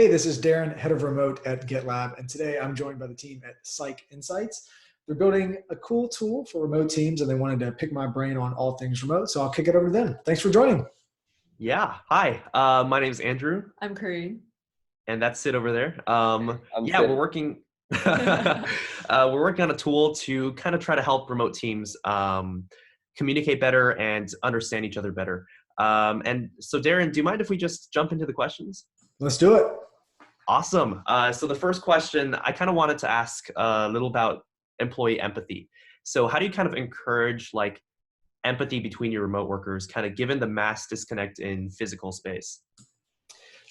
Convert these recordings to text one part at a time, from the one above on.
Hey, this is Darren, head of remote at GitLab, and today I'm joined by the team at Sike Insights. They're building a cool tool for remote teams, and they wanted to pick my brain on all things remote, so I'll kick it over to them. Thanks for joining. Yeah. Hi. My name's Andrew, I'm Corinne. and that's Sid over there. Yeah, Sid. we're working. We're working on a tool to kind of try to help remote teams communicate better and understand each other better. And so, Darren, do you mind if we just jump into the questions? Let's do it. Awesome. So the first question, I kind of wanted to ask a little about employee empathy. So how do you kind of encourage empathy between your remote workers, kind of given the mass disconnect in physical space?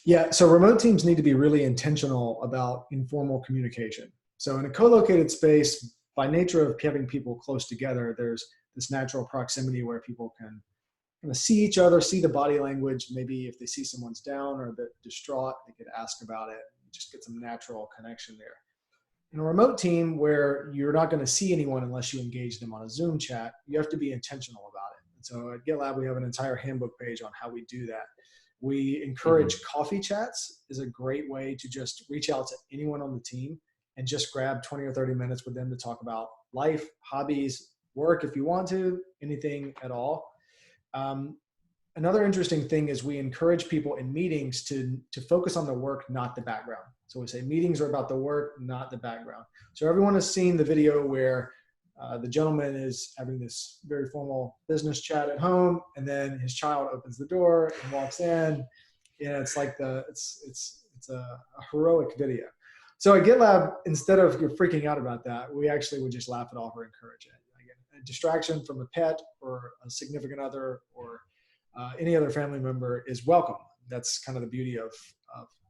Yeah, so remote teams need to be really intentional about informal communication. So in a co-located space, by nature of having people close together, there's this natural proximity where people can kind of see each other, see the body language. Maybe if they see someone's down or a bit distraught, they could ask about it. Just get some natural connection there. In a remote team where you're not going to see anyone unless you engage them on a Zoom chat, you have to be intentional about it. And so at GitLab, we have an entire handbook page on how we do that. We encourage coffee chats is a great way to just reach out to anyone on the team and just grab 20 or 30 minutes with them to talk about life, hobbies, work if you want to, anything at all. Another interesting thing is we encourage people in meetings to focus on the work, not the background. So we say meetings are about the work, not the background. So everyone has seen the video where the gentleman is having this very formal business chat at home, and then his child opens the door and walks in. It's like it's a heroic video. So at GitLab, instead of you're freaking out about that, we actually would just laugh it off or encourage it. Again, a distraction from a pet or a significant other or any other family member is welcome. That's kind of the beauty of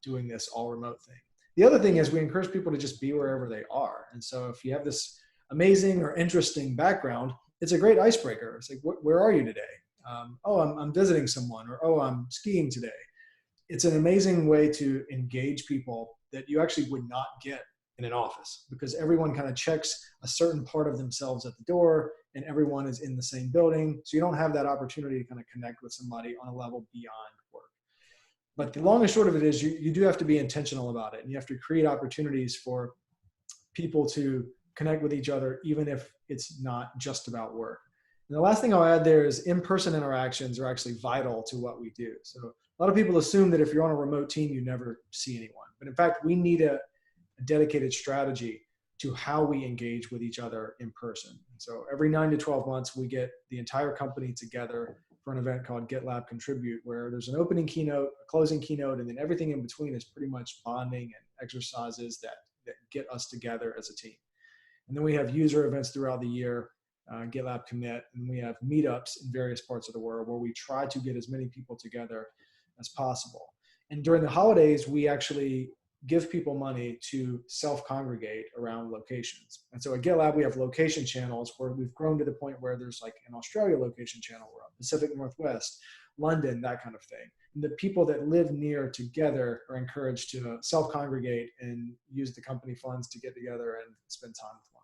doing this all remote thing. The other thing is we encourage people to just be wherever they are. And so if you have this amazing or interesting background, it's a great icebreaker. It's like, where are you today? Oh, I'm visiting someone, or oh, I'm skiing today. It's an amazing way to engage people that you actually would not get in an office, because everyone kind of checks a certain part of themselves at the door and everyone is in the same building. So you don't have that opportunity to kind of connect with somebody on a level beyond work. But the long and short of it is you do have to be intentional about it, and you have to create opportunities for people to connect with each other, even if it's not just about work. And the last thing I'll add there is in-person interactions are actually vital to what we do. So a lot of people assume that if you're on a remote team, you never see anyone. But in fact, we need a dedicated strategy to how we engage with each other in person. And so every 9 to 12 months, we get the entire company together for an event called GitLab Contribute, where there's an opening keynote, a closing keynote, and then everything in between is pretty much bonding and exercises that get us together as a team. And then we have user events throughout the year, GitLab Commit, and we have meetups in various parts of the world where we try to get as many people together as possible. And during the holidays, we actually give people money to self-congregate around locations. And so at GitLab, we have location channels where we've grown to the point where there's like an Australia location channel, we're on Pacific Northwest, London, that kind of thing. And the people that live near together are encouraged to self-congregate and use the company funds to get together and spend time with one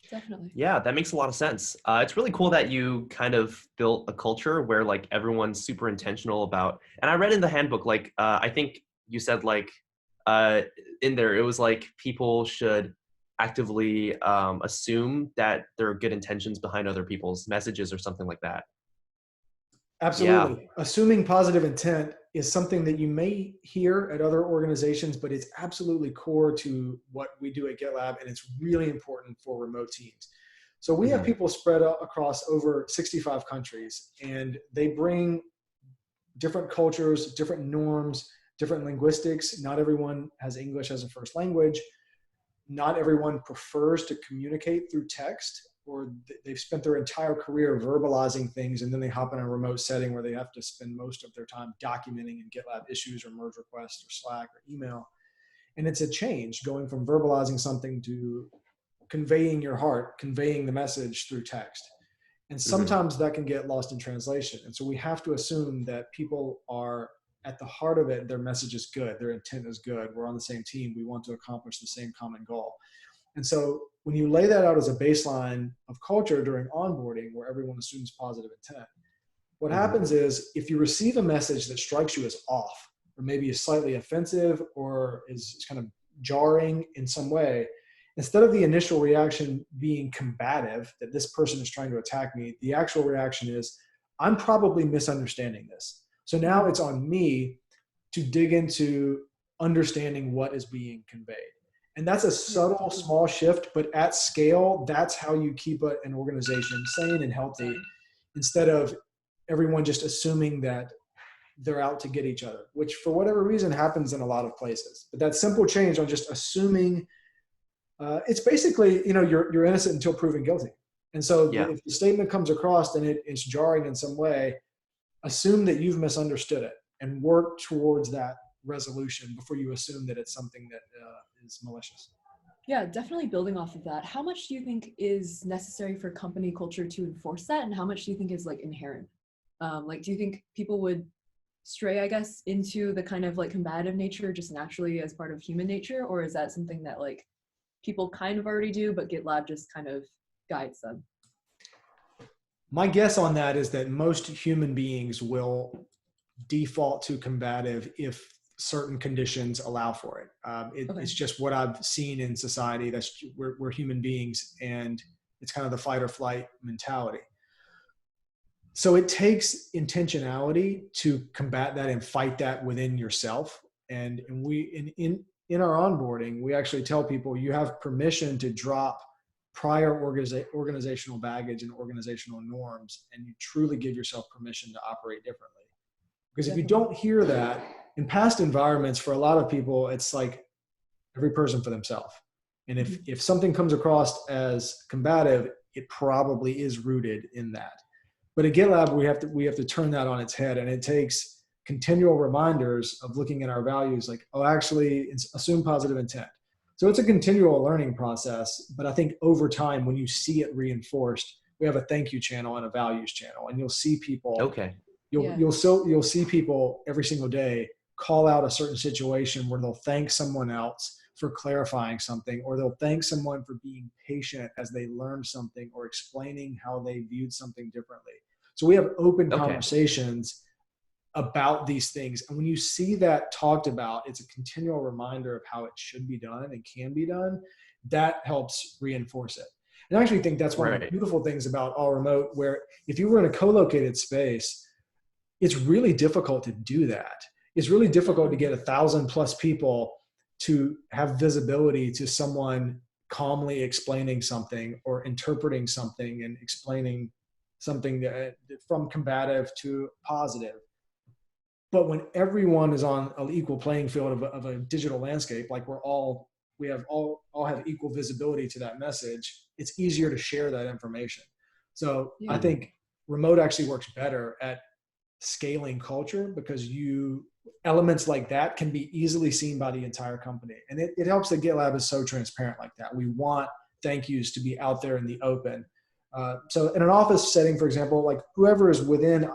another. Definitely. Yeah, that makes a lot of sense. It's really cool that you kind of built a culture where everyone's super intentional about, and I read in the handbook, I think you said in there, it was people should actively assume that there are good intentions behind other people's messages or something like that. Absolutely. Yeah. Assuming positive intent is something that you may hear at other organizations, but it's absolutely core to what we do at GitLab, and it's really important for remote teams. So we have people spread out across over 65 countries, and they bring different cultures, different norms, different linguistics. Not everyone has English as a first language. Not everyone prefers to communicate through text, or they've spent their entire career verbalizing things, and then they hop in a remote setting where they have to spend most of their time documenting in GitLab issues or merge requests or Slack or email. And it's a change going from verbalizing something to conveying your heart, conveying the message through text. And sometimes that can get lost in translation. And so we have to assume that people are at the heart of it, their message is good, their intent is good, we're on the same team, we want to accomplish the same common goal. And so when you lay that out as a baseline of culture during onboarding where everyone assumes positive intent, what happens is if you receive a message that strikes you as off, or maybe is slightly offensive or is kind of jarring in some way, instead of the initial reaction being combative, that this person is trying to attack me, the actual reaction is, I'm probably misunderstanding this. So now it's on me to dig into understanding what is being conveyed. And that's a subtle, small shift, but at scale, that's how you keep an organization sane and healthy, instead of everyone just assuming that they're out to get each other, which for whatever reason happens in a lot of places. But that simple change on just assuming, it's basically, you're innocent until proven guilty. And so if the statement comes across and it's jarring in some way, assume that you've misunderstood it and work towards that resolution before you assume that it's something that is malicious. Yeah, definitely building off of that. How much do you think is necessary for company culture to enforce that? And how much do you think is like inherent? Do you think people would stray, I guess, into the kind of like combative nature just naturally as part of human nature? Or is that something that like people kind of already do, but GitLab just kind of guides them? My guess on that is that most human beings will default to combative if certain conditions allow for it. It's just what I've seen in society. We're human beings, and it's kind of the fight or flight mentality. So it takes intentionality to combat that and fight that within yourself. And we in our onboarding, we actually tell people you have permission to drop prior organizational baggage and organizational norms, and you truly give yourself permission to operate differently. Because if you don't hear that, in past environments, for a lot of people, it's like every person for themselves. And if something comes across as combative, it probably is rooted in that. But at GitLab, we have to turn that on its head, and it takes continual reminders of looking at our values, like, oh, actually, assume positive intent. So it's a continual learning process, but I think over time, when you see it reinforced, we have a thank you channel and a values channel, and you'll see people. Okay. You'll see people every single day call out a certain situation where they'll thank someone else for clarifying something, or they'll thank someone for being patient as they learned something or explaining how they viewed something differently. So we have open conversations about these things. And when you see that talked about, it's a continual reminder of how it should be done and can be done. That helps reinforce it. And I actually think that's one of the beautiful things about all remote, where if you were in a co-located space, it's really difficult to do that. It's really difficult to get 1,000+ people to have visibility to someone calmly explaining something or interpreting something and explaining something from combative to positive. But when everyone is on an equal playing field of a digital landscape, like all have equal visibility to that message, it's easier to share that information. So I think remote actually works better at scaling culture, because elements like that can be easily seen by the entire company. And it helps that GitLab is so transparent like that. We want thank yous to be out there in the open. So in an office setting, for example, like whoever is within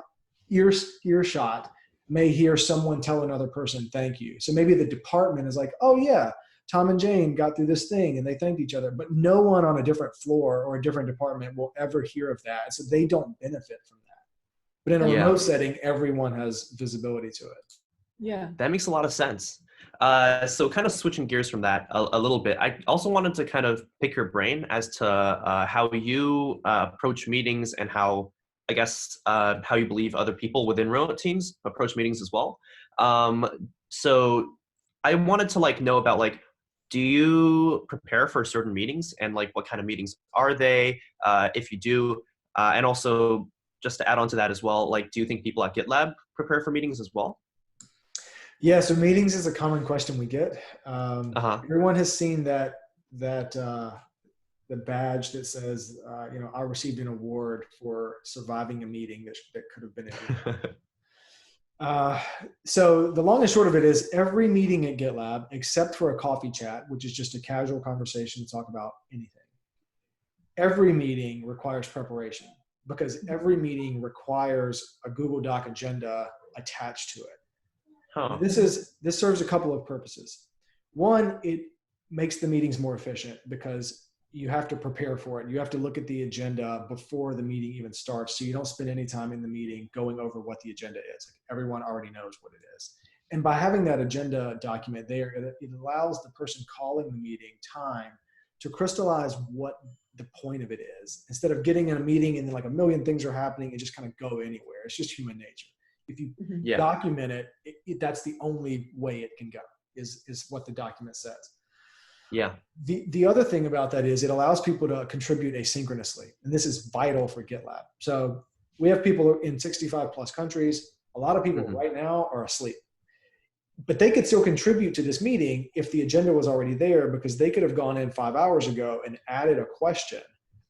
earshot may hear someone tell another person thank you. So maybe the department is like, oh yeah, Tom and Jane got through this thing and they thanked each other, but no one on a different floor or a different department will ever hear of that. So they don't benefit from that. But in a remote setting, everyone has visibility to it. Yeah. That makes a lot of sense. So kind of switching gears from that a little bit, I also wanted to kind of pick your brain as to how you approach meetings and how, I guess, how you believe other people within remote teams approach meetings as well. So I wanted to know about do you prepare for certain meetings, and what kind of meetings are they, if you do, and also just to add on to that as well, do you think people at GitLab prepare for meetings as well? Yeah, so meetings is a common question we get. Everyone has seen the badge that says, I received an award for surviving a meeting that could have been so the long and short of it is, every meeting at GitLab, except for a coffee chat, which is just a casual conversation to talk about anything, every meeting requires preparation, because every meeting requires a Google Doc agenda attached to it. This serves a couple of purposes. One, it makes the meetings more efficient, because you have to prepare for it. You have to look at the agenda before the meeting even starts, so you don't spend any time in the meeting going over what the agenda is. Everyone already knows what it is. And by having that agenda document there, it allows the person calling the meeting time to crystallize what the point of it is. Instead of getting in a meeting and then like a million things are happening and just kind of go anywhere. It's just human nature. If you document it, that's the only way it can go, is what the document says. Yeah. The other thing about that is it allows people to contribute asynchronously. And this is vital for GitLab. So we have people in 65 plus countries. A lot of people right now are asleep. But they could still contribute to this meeting if the agenda was already there, because they could have gone in 5 hours ago and added a question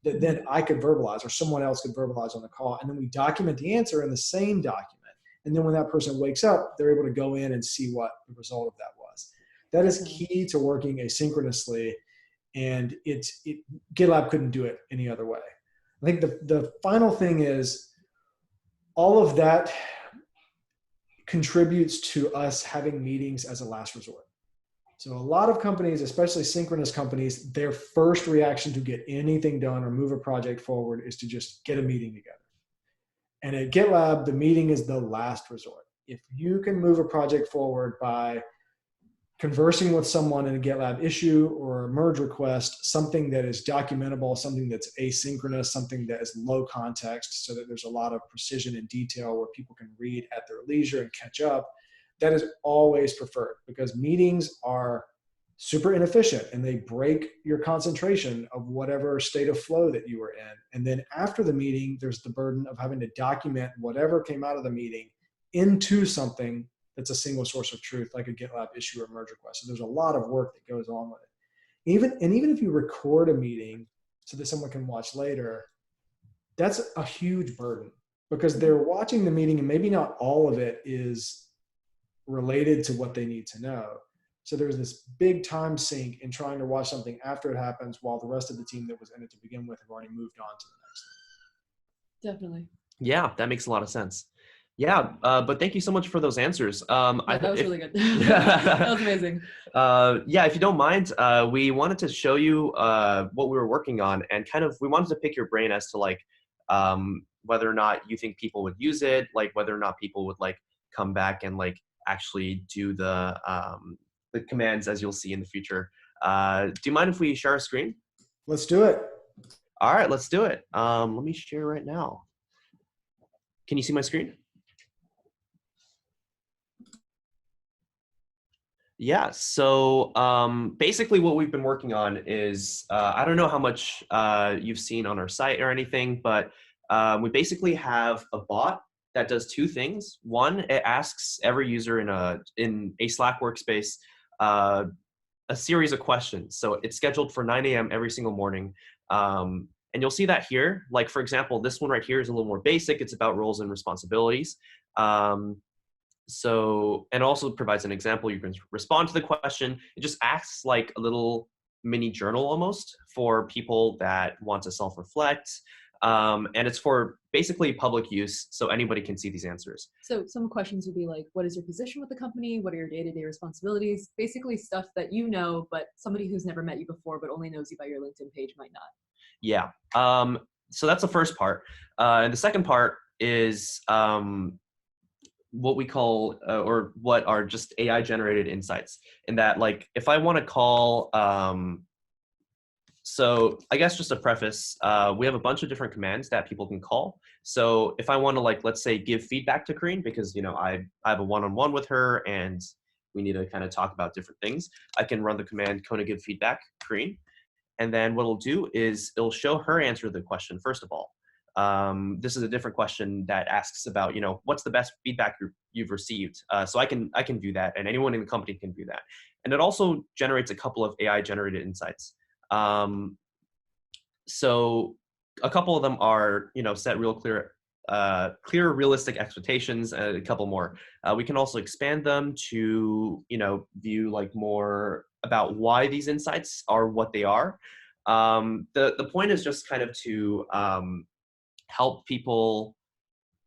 that then I could verbalize or someone else could verbalize on the call. And then we document the answer in the same document. And then when that person wakes up, they're able to go in and see what the result of that was. That is key to working asynchronously. And GitLab couldn't do it any other way. I think the final thing is all of that contributes to us having meetings as a last resort. So a lot of companies, especially synchronous companies, their first reaction to get anything done or move a project forward is to just get a meeting together. And at GitLab, the meeting is the last resort. If you can move a project forward by conversing with someone in a GitLab issue or a merge request, something that is documentable, something that's asynchronous, something that is low context so that there's a lot of precision and detail where people can read at their leisure and catch up, that is always preferred, because meetings are super inefficient and they break your concentration of whatever state of flow that you were in. And then after the meeting, there's the burden of having to document whatever came out of the meeting into something that's a single source of truth, like a GitLab issue or merge request. So there's a lot of work that goes on with it. Even if you record a meeting so that someone can watch later, that's a huge burden, because they're watching the meeting and maybe not all of it is related to what they need to know. So there's this big time sink in trying to watch something after it happens while the rest of the team that was in it to begin with have already moved on to the next thing. Definitely. Yeah, that makes a lot of sense. Yeah, but thank you so much for those answers. That was really good. That was amazing. Yeah, if you don't mind, we wanted to show you what we were working on, and kind of we wanted to pick your brain as to like whether or not you think people would use it, like whether or not people would like come back and like actually do the commands as you'll see in the future. Do you mind if we share our screen? Let's do it. All right, let's do it. Let me share right now. Can you see my screen? Yeah, so basically what we've been working on is, I don't know how much you've seen on our site or anything, but we basically have a bot that does two things. One, it asks every user in a Slack workspace a series of questions. So it's scheduled for 9 a.m. every single morning. And you'll see that here. Like, for example, this one right here is a little more basic. It's about roles and responsibilities. So, and also provides an example. You can respond to the question. It just acts like a little mini journal almost for people that want to self-reflect. And it's for basically public use, so anybody can see these answers. So some questions would be like, what is your position with the company? What are your day-to-day responsibilities? Basically stuff that you know, but somebody who's never met you before but only knows you by your LinkedIn page might not. Yeah. So that's the first part. And the second part is what we call, or what are just AI generated insights. In that, like, if I want to call, so I guess just a preface, we have a bunch of different commands that people can call. So if I want to, like, let's say give feedback to Karine, because, you know, I have a one-on-one with her and we need to kind of talk about different things, I can run the command Kona give feedback Karine. And then what it'll do is it'll show her answer to the question, first of all. This is a different question that asks about, you know, what's the best feedback you've received? So I can do that, and anyone in the company can do that. And it also generates a couple of AI generated insights. So a couple of them are, you know, set real clear, realistic expectations, and a couple more. We can also expand them to, you know, view like more about why these insights are what they are. The point is just kind of to help people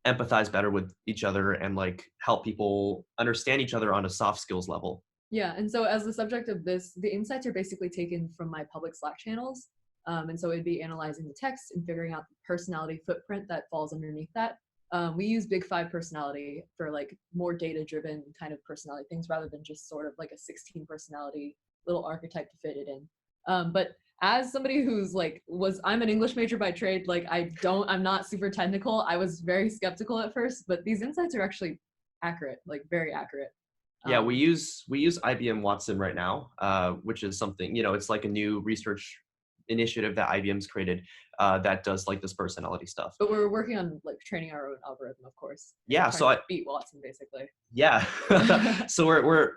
empathize better with each other and like help people understand each other on a soft skills level. Yeah, and so as the subject of this, the insights are basically taken from my public Slack channels. And so it'd be analyzing the text and figuring out the personality footprint that falls underneath that. We use Big Five personality for like more data-driven kind of personality things rather than just sort of like a 16 personality little archetype to fit it in. But as somebody who's like I'm an English major by trade, like I'm not super technical. I was very skeptical at first, but these insights are actually accurate, like very accurate. Yeah, we use IBM Watson right now, which is something, it's like a new research initiative that IBM's created that does like this personality stuff. But we're working on like training our own algorithm, of course. Yeah, so I beat Watson basically. Yeah, so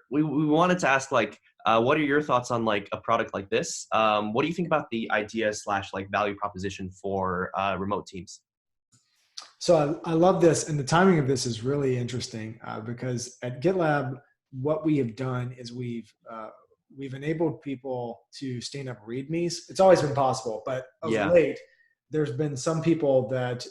we wanted to ask like, what are your thoughts on like a product like this? What do you think about the idea / like value proposition for remote teams? So I love this, and the timing of this is really interesting because at GitLab, what we have done is we've enabled people to stand up READMEs. It's always been possible, but of late, there's been some people that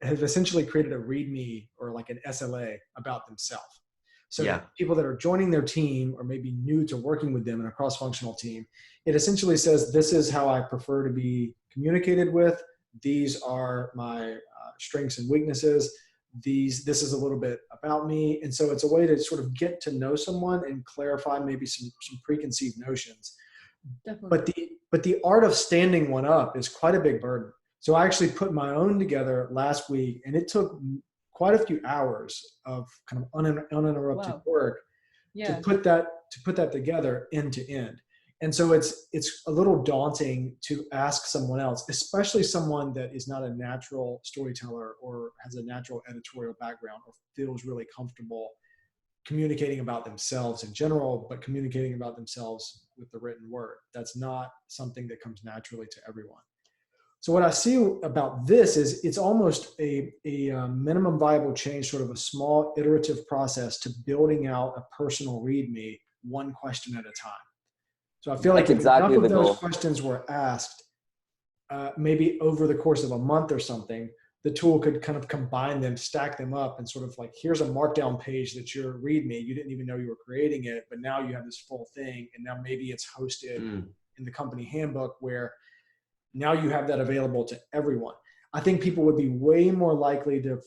have essentially created a README or like an SLA about themselves. So people that are joining their team or maybe new to working with them in a cross-functional team, it essentially says, this is how I prefer to be communicated with. These are my strengths and weaknesses. This is a little bit about me. And so it's a way to sort of get to know someone and clarify maybe some preconceived notions. Definitely. But the art of standing one up is quite a big burden. So I actually put my own together last week, and it took quite a few hours of kind of uninterrupted work to put that together end to end. And so it's a little daunting to ask someone else, especially someone that is not a natural storyteller or has a natural editorial background or feels really comfortable communicating about themselves in general, but communicating about themselves with the written word. That's not something that comes naturally to everyone. So what I see about this is it's almost a minimum viable change, sort of a small iterative process to building out a personal README one question at a time. So I feel like if enough of those questions were asked, maybe over the course of a month or something, the tool could kind of combine them, stack them up, and sort of like, here's a markdown page that's your README. You didn't even know you were creating it, but now you have this full thing, and now maybe it's hosted in the company handbook where now you have that available to everyone. I think people would be way more likely to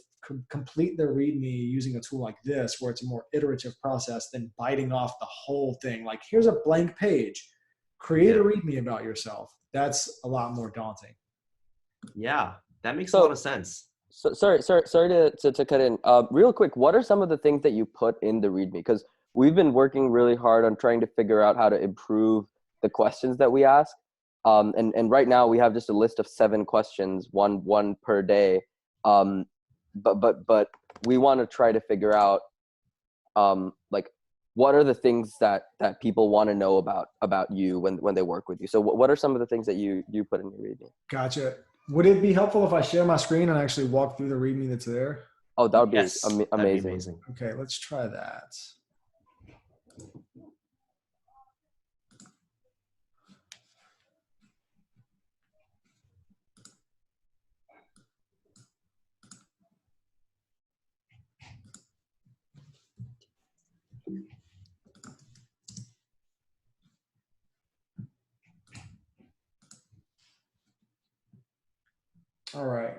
complete their README using a tool like this, where it's a more iterative process than biting off the whole thing. Like, here's a blank page, create a README about yourself. That's a lot more daunting. Yeah, that makes a lot of sense. So sorry to cut in. Real quick, what are some of the things that you put in the README? Because we've been working really hard on trying to figure out how to improve the questions that we ask. And right now we have just a list of 7 questions, one per day. But we want to try to figure out, like, what are the things that people want to know about you when they work with you? So what are some of the things that you put in your README? Gotcha. Would it be helpful if I share my screen and actually walk through the README that's there? Oh, that would be amazing. That'd be amazing. Okay, let's try that. All right.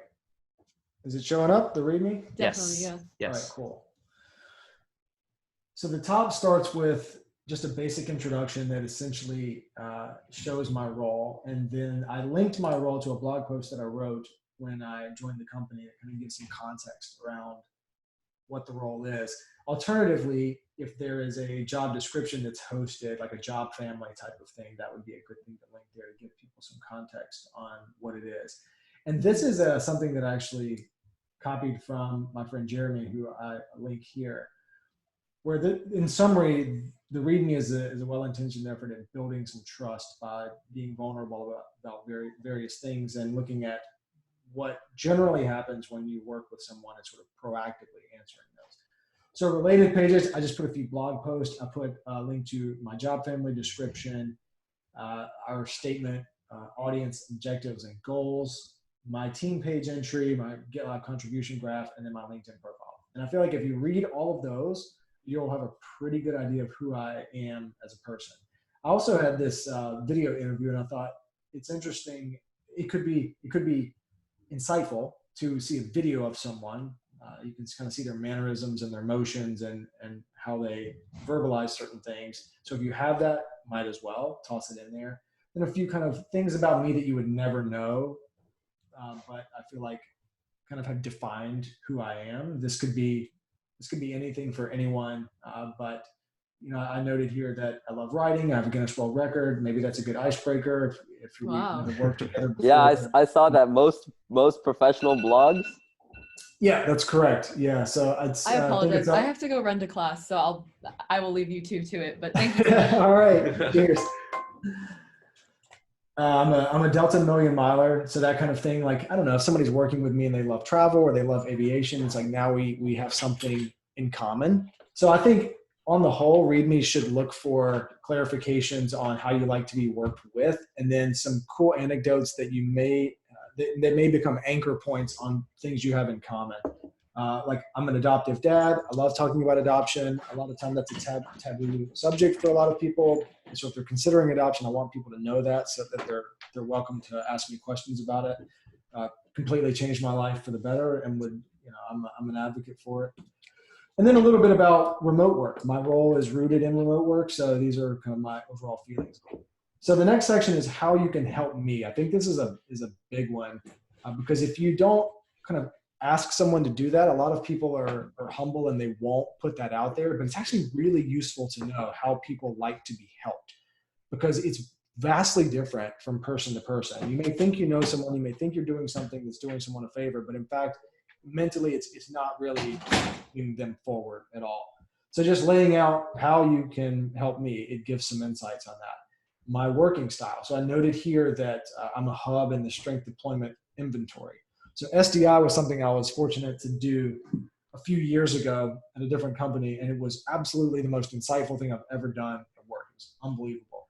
Is it showing up, the README? Definitely, yeah. Yes. All right, cool. So the top starts with just a basic introduction that essentially shows my role. And then I linked my role to a blog post that I wrote when I joined the company that kind of gives some context around what the role is. Alternatively, if there is a job description that's hosted, like a job family type of thing, that would be a good thing to link there to give people some context on what it is. And this is something that I actually copied from my friend Jeremy, who I link here, where in summary, the README is a well-intentioned effort at building some trust by being vulnerable about various things and looking at what generally happens when you work with someone and sort of proactively answering those. So related pages, I just put a few blog posts. I put a link to my job family description, our statement, audience objectives and goals, my team page entry, my GitLab contribution graph, and then my LinkedIn profile. And I feel like if you read all of those, you'll have a pretty good idea of who I am as a person. I also had this video interview, and I thought it's interesting. It could be insightful, to see a video of someone. You can kind of see their mannerisms and their motions and how they verbalize certain things. So if you have that, might as well toss it in there. And a few kind of things about me that you would never know, but I feel like kind of have defined who I am. This could be anything for anyone, but I noted here that I love writing. I have a Guinness World Record. Maybe that's a good icebreaker if we never worked together before. Yeah, I saw that most professional blogs. Yeah, that's correct. Yeah, so I apologize. I have to go run to class, so I will leave you two to it. But thank you. All right, cheers. I'm a Delta Million Miler, so that kind of thing. Like, I don't know, if somebody's working with me and they love travel or they love aviation, it's like now we have something in common. So I think on the whole, README should look for clarifications on how you like to be worked with, and then some cool anecdotes that you may that may become anchor points on things you have in common. Like, I'm an adoptive dad. I love talking about adoption. A lot of time that's a taboo subject for a lot of people. And so if they're considering adoption, I want people to know that so that they're welcome to ask me questions about it. Completely changed my life for the better, and I'm an advocate for it. And then a little bit about remote work. My role is rooted in remote work, so these are kind of my overall feelings. So the next section is how you can help me. I think this is a big one, because if you don't kind of ask someone to do that, a lot of people are humble and they won't put that out there, but it's actually really useful to know how people like to be helped, because it's vastly different from person to person. You may think you know someone, you may think you're doing something that's doing someone a favor, but in fact, mentally it's not really moving them forward at all. So just laying out how you can help me, it gives some insights on that. My working style. So I noted here that I'm a hub in the strength deployment inventory. So SDI was something I was fortunate to do a few years ago at a different company, and it was absolutely the most insightful thing I've ever done at work. It was unbelievable.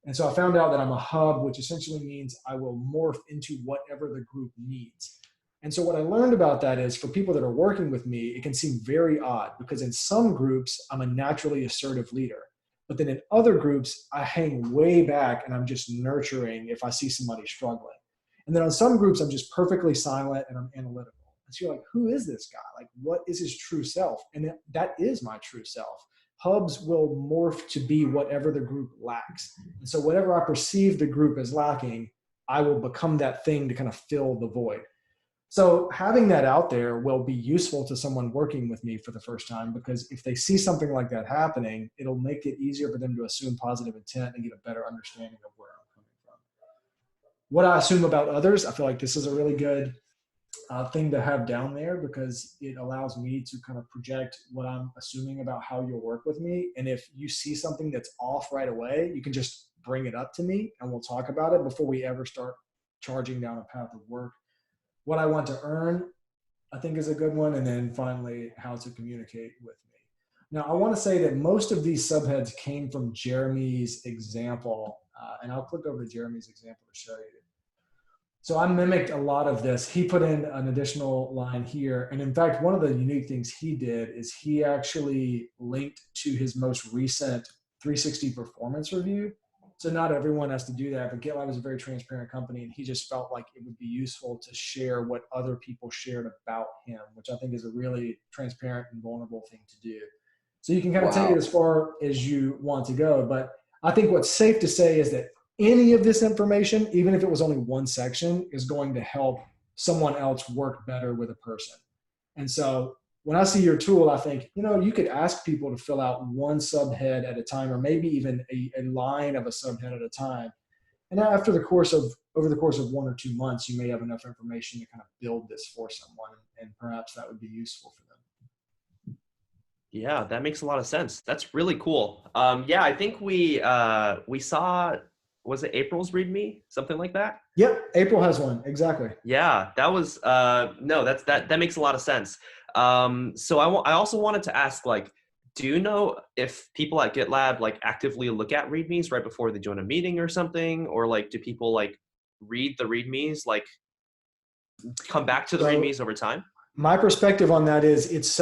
And so I found out that I'm a hub, which essentially means I will morph into whatever the group needs. And so what I learned about that is, for people that are working with me, it can seem very odd, because in some groups, I'm a naturally assertive leader. But then in other groups, I hang way back and I'm just nurturing if I see somebody struggling. And then on some groups, I'm just perfectly silent and I'm analytical. And so you're like, who is this guy? Like, what is his true self? And that is my true self. Hubs will morph to be whatever the group lacks. And so whatever I perceive the group as lacking, I will become that thing to kind of fill the void. So having that out there will be useful to someone working with me for the first time, because if they see something like that happening, it'll make it easier for them to assume positive intent and get a better understanding of where I'm coming from. What I assume about others, I feel like this is a really good thing to have down there, because it allows me to kind of project what I'm assuming about how you'll work with me. And if you see something that's off right away, you can just bring it up to me and we'll talk about it before we ever start charging down a path of work. What I want to earn, I think, is a good one. And then finally, how to communicate with me. Now, I want to say that most of these subheads came from Jeremy's example. And I'll click over to Jeremy's example to show you. So I mimicked a lot of this. He put in an additional line here. And in fact, one of the unique things he did is he actually linked to his most recent 360 performance review. So not everyone has to do that, but GitLab is a very transparent company, and he just felt like it would be useful to share what other people shared about him, which I think is a really transparent and vulnerable thing to do. So you can kind of take it as far as you want to go, but I think what's safe to say is that any of this information, even if it was only one section, is going to help someone else work better with a person. And so when I see your tool, I think, you could ask people to fill out one subhead at a time, or maybe even a line of a subhead at a time. And over the course of 1 or 2 months, you may have enough information to kind of build this for someone, and perhaps that would be useful for them. Yeah, that makes a lot of sense. That's really cool. Yeah, I think we saw, was it April's README? Something like that? Yep, April has one, exactly. Yeah, that was, that makes a lot of sense. So I also wanted to ask, like, do you know if people at GitLab like actively look at READMEs right before they join a meeting or something? Or like, do people like read the READMEs, like come back to the READMEs over time? My perspective on that is it's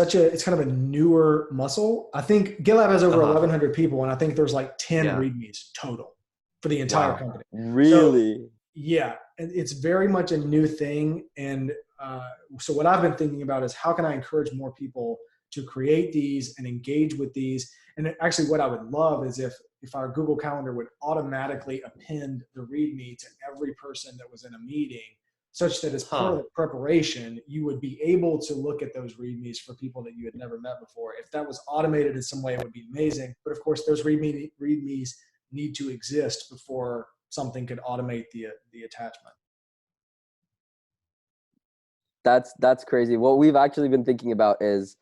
kind of a newer muscle. I think GitLab has over 1,100 people, and I think there's like 10 READMEs total for the entire company. Really? So, Yeah, and it's very much a new thing. And so what I've been thinking about is how can I encourage more people to create these and engage with these? And actually what I would love is if our Google Calendar would automatically append the README to every person that was in a meeting, such that as part of the preparation, you would be able to look at those READMEs for people that you had never met before. If that was automated in some way, it would be amazing. But of course, those READMEs need to exist before something could automate the attachment. That's crazy. What we've actually been thinking about is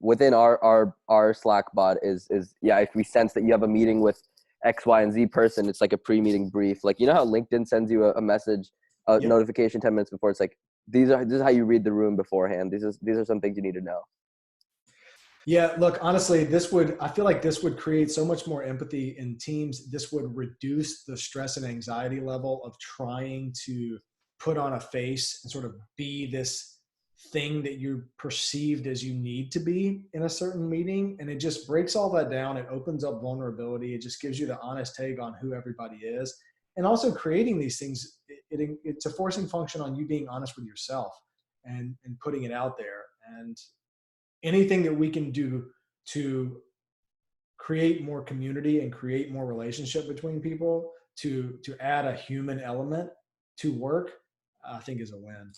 within our Slack bot is yeah, if we sense that you have a meeting with X, Y, and Z person, it's like a pre-meeting brief. Like, you know how LinkedIn sends you a message, a Yep. notification 10 minutes before. It's like this is how you read the room beforehand. These are some things you need to know. Yeah, look, honestly, I feel like this would create so much more empathy in teams. This would reduce the stress and anxiety level of trying to put on a face and sort of be this thing that you perceived as you need to be in a certain meeting. And it just breaks all that down. It opens up vulnerability. It just gives you the honest take on who everybody is. And also creating these things, it's a forcing function on you being honest with yourself and putting it out there. And anything that we can do to create more community and create more relationship between people, to add a human element to work, I think is a win.